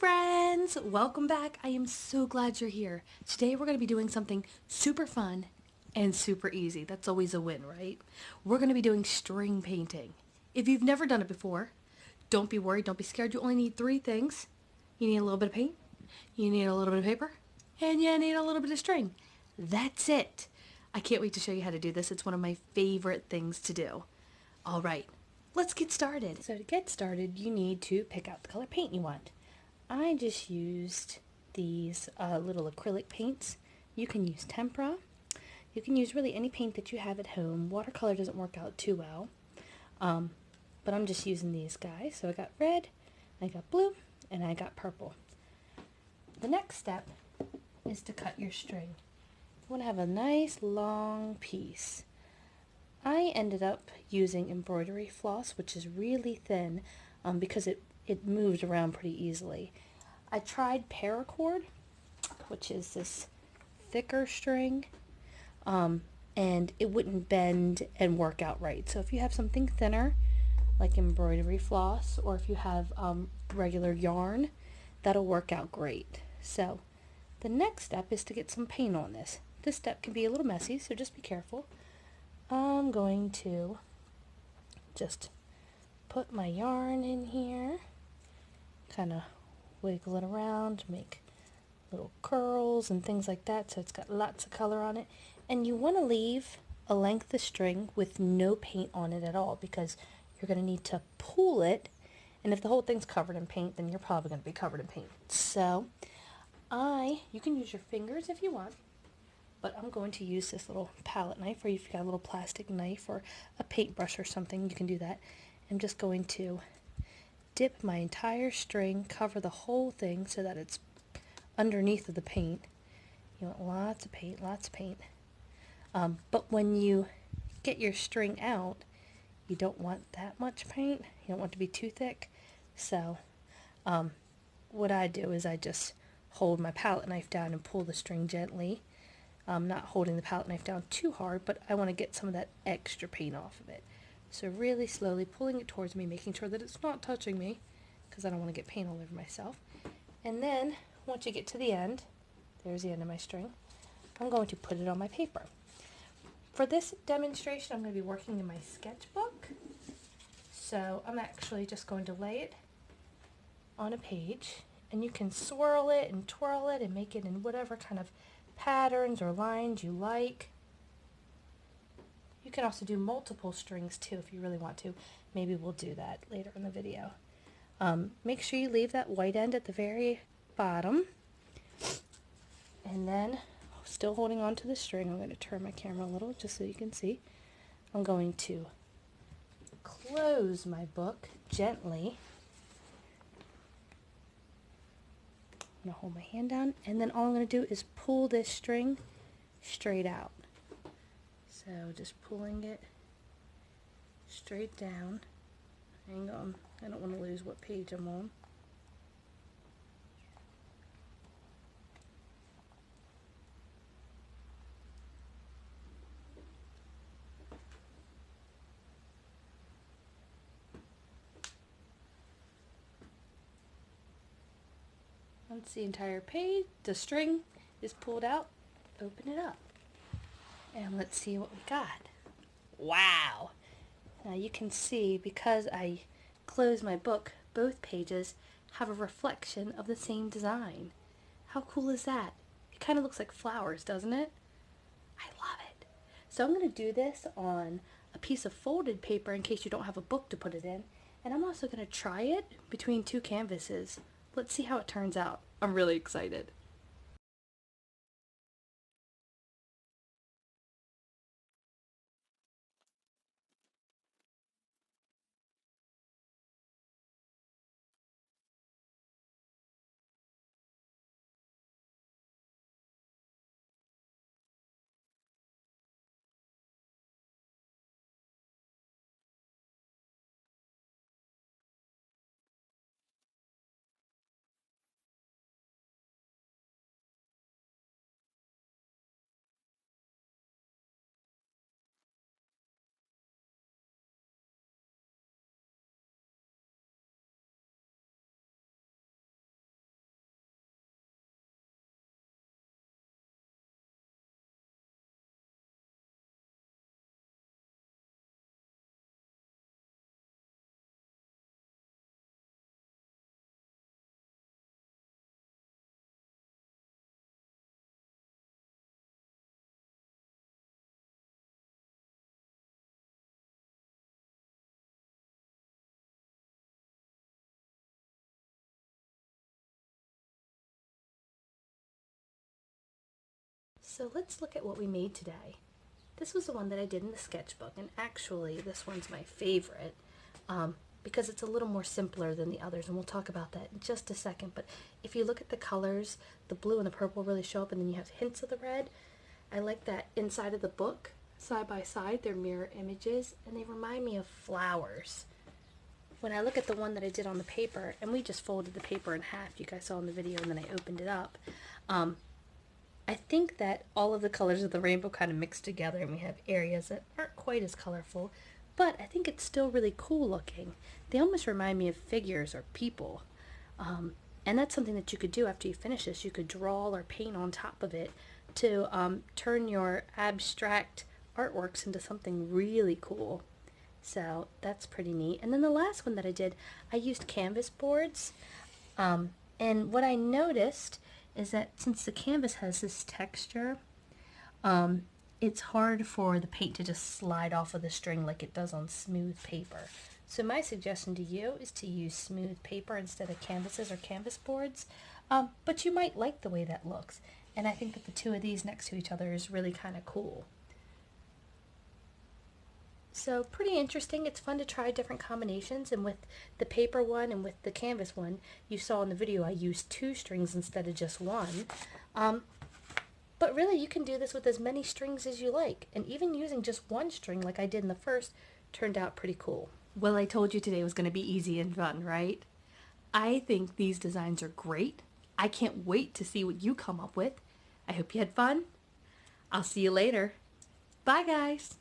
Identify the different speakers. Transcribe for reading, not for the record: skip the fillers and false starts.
Speaker 1: friends! Welcome back. I am so glad you're here. Today we're going to be doing something super fun and super easy. That's always a win, right? We're going to be doing string painting. If you've never done it before, don't be worried, don't be scared. You only need three things. You need a little bit of paint, you need a little bit of paper, and you need a little bit of string. That's it. I can't wait to show you how to do this. It's one of my favorite things to do. All right, let's get started. So to get started, you need to pick out the color paint you want. I just used these little acrylic paints. You can use tempera. You can use really any paint that you have at home. Watercolor doesn't work out too well. But I'm just using these guys. So I got red, I got blue, and I got purple. The next step is to cut your string. You want to have a nice long piece. I ended up using embroidery floss, which is really thin because it moves around pretty easily. I tried paracord, which is this thicker string, and it wouldn't bend and work out right. So if you have something thinner, like embroidery floss, or if you have regular yarn, that'll work out great. So the next step is to get some paint on this. This step can be a little messy, so just be careful. I'm going to just put my yarn in here, kind of wiggle it around, make little curls and things like that, so it's got lots of color on it. And you want to leave a length of string with no paint on it at all, because you're going to need to pull it, and if the whole thing's covered in paint, then you're probably going to be covered in paint. So you can use your fingers if you want, but I'm going to use this little palette knife, or if you've got a little plastic knife or a paintbrush or something, you can do that. I'm just going to dip my entire string, cover the whole thing so that it's underneath of the paint. You want lots of paint, lots of paint. But when you get your string out, you don't want that much paint. You don't want it to be too thick. So what I do is I just hold my palette knife down and pull the string gently. I'm not holding the palette knife down too hard, but I want to get some of that extra paint off of it. So really slowly pulling it towards me, making sure that it's not touching me, because I don't want to get paint all over myself. And then once you get to the end, there's the end of my string, I'm going to put it on my paper. For this demonstration, I'm going to be working in my sketchbook. So I'm actually just going to lay it on a page, and you can swirl it and twirl it and make it in whatever kind of patterns or lines you like. You can also do multiple strings too if you really want to. Maybe we'll do that later in the video. Make sure you leave that white end at the very bottom. And then, still holding on to the string, I'm going to turn my camera a little just so you can see. I'm going to close my book gently. I'm going to hold my hand down, and then all I'm going to do is pull this string straight out. So just pulling it straight down. Hang on, I don't want to lose what page I'm on. Once the entire page, the string is pulled out, open it up. And let's see what we got. Wow! Now you can see, because I closed my book, both pages have a reflection of the same design. How cool is that? It kind of looks like flowers, doesn't it? I love it. So I'm going to do this on a piece of folded paper in case you don't have a book to put it in. And I'm also going to try it between two canvases. Let's see how it turns out. I'm really excited. So let's look at what we made today. This was the one that I did in the sketchbook, and actually this one's my favorite because it's a little more simpler than the others, and we'll talk about that in just a second. But if you look at the colors, the blue and the purple really show up, and then you have hints of the red. I like that inside of the book, side by side, they're mirror images, and they remind me of flowers. When I look at the one that I did on the paper, and we just folded the paper in half, you guys saw in the video, and then I opened it up, I think that all of the colors of the rainbow kind of mixed together, and we have areas that aren't quite as colorful, but I think it's still really cool looking. They almost remind me of figures or people. And that's something that you could do after you finish this. You could draw or paint on top of it to turn your abstract artworks into something really cool. So that's pretty neat. And then the last one that I did, I used canvas boards. And what I noticed is that since the canvas has this texture, it's hard for the paint to just slide off of the string like it does on smooth paper. So my suggestion to you is to use smooth paper instead of canvases or canvas boards, but you might like the way that looks. And I think that the two of these next to each other is really kind of cool. So pretty interesting. It's fun to try different combinations, and with the paper one and with the canvas one, you saw in the video I used 2 strings instead of just 1. But really you can do this with as many strings as you like, and even using just 1 string like I did in the first turned out pretty cool. Well, I told you today was going to be easy and fun, right? I think these designs are great. I can't wait to see what you come up with. I hope you had fun. I'll see you later. Bye guys!